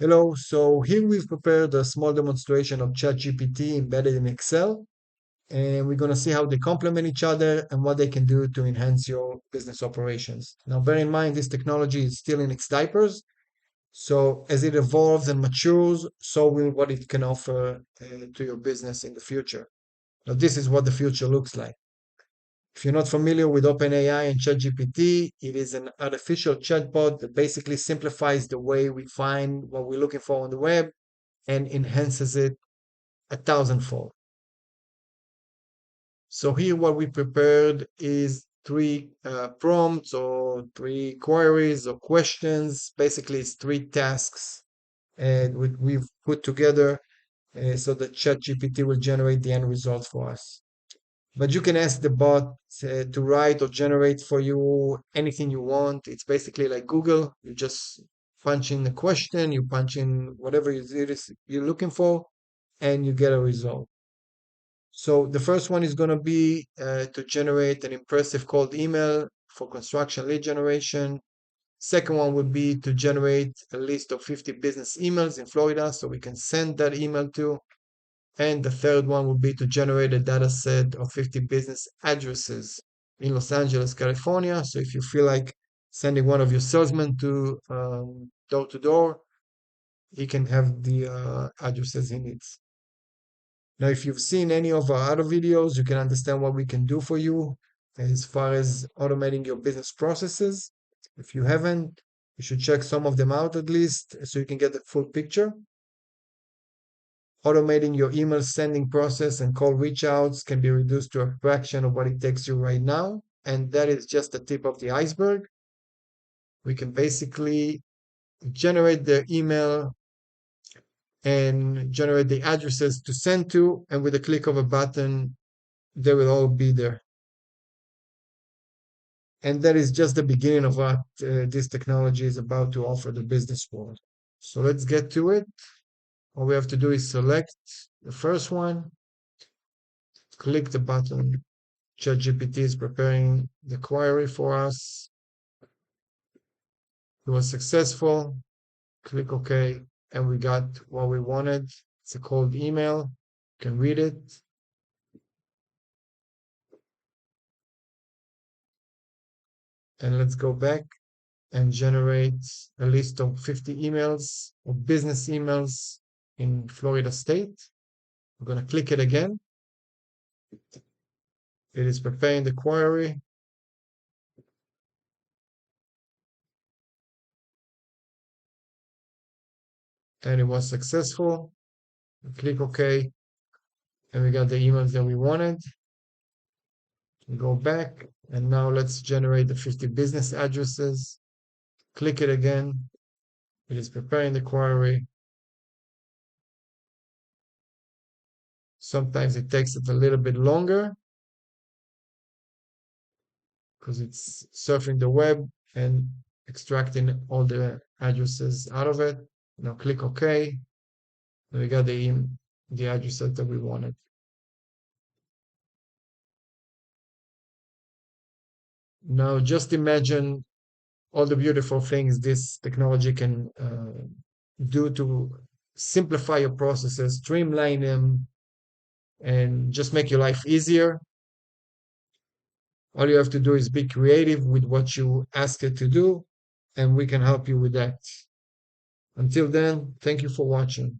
Hello, so here we've prepared a small demonstration of ChatGPT embedded in Excel, and we're going to see how they complement each other and what they can do to enhance your business operations. Now, bear in mind, this technology is still in its diapers, so as it evolves and matures, so will what it can offer to your business in the future. Now, this is what the future looks like. If you're not familiar with OpenAI and ChatGPT, it is an artificial chatbot that basically simplifies the way we find what we're looking for on the web and enhances it a thousandfold. So here what we prepared is three prompts or three queries or questions. Basically, it's three tasks and we've put together so that ChatGPT will generate the end result for us. But you can ask the bot to write or generate for you anything you want. It's basically like Google. You just punch in the question, you punch in whatever it is you're looking for, and you get a result. So the first one is going to be to generate an impressive cold email for construction lead generation. Second one would be to generate a list of 50 business emails in Florida so we can send that email to. And the third one would be to generate a data set of 50 business addresses in Los Angeles, California. So if you feel like sending one of your salesmen to door to door, he can have the addresses he needs. Now, if you've seen any of our other videos, you can understand what we can do for you as far as automating your business processes. If you haven't, you should check some of them out at least so you can get the full picture. Automating your email sending process and call reach outs can be reduced to a fraction of what it takes you right now. And that is just the tip of the iceberg. We can basically generate the email and generate the addresses to send to, and with a click of a button, they will all be there. And that is just the beginning of what this technology is about to offer the business world. So let's get to it. All we have to do is select the first one, click the button. ChatGPT is preparing the query for us. It was successful. Click OK, and we got what we wanted. It's a cold email. You can read it. And let's go back and generate a list of 50 emails or business emails in Florida State. I'm going to click it again. It is preparing the query. And it was successful. Click OK. And we got the emails that we wanted. We go back. And now let's generate the 50 business addresses. Click it again. It is preparing the query. Sometimes it takes it a little bit longer because it's surfing the web and extracting all the addresses out of it. Now click OK. And we got the addresses that we wanted. Now just imagine all the beautiful things this technology can do to simplify your processes, streamline them, and just make your life easier. All you have to do is be creative with what you ask it to do, and we can help you with that. Until then, thank you for watching.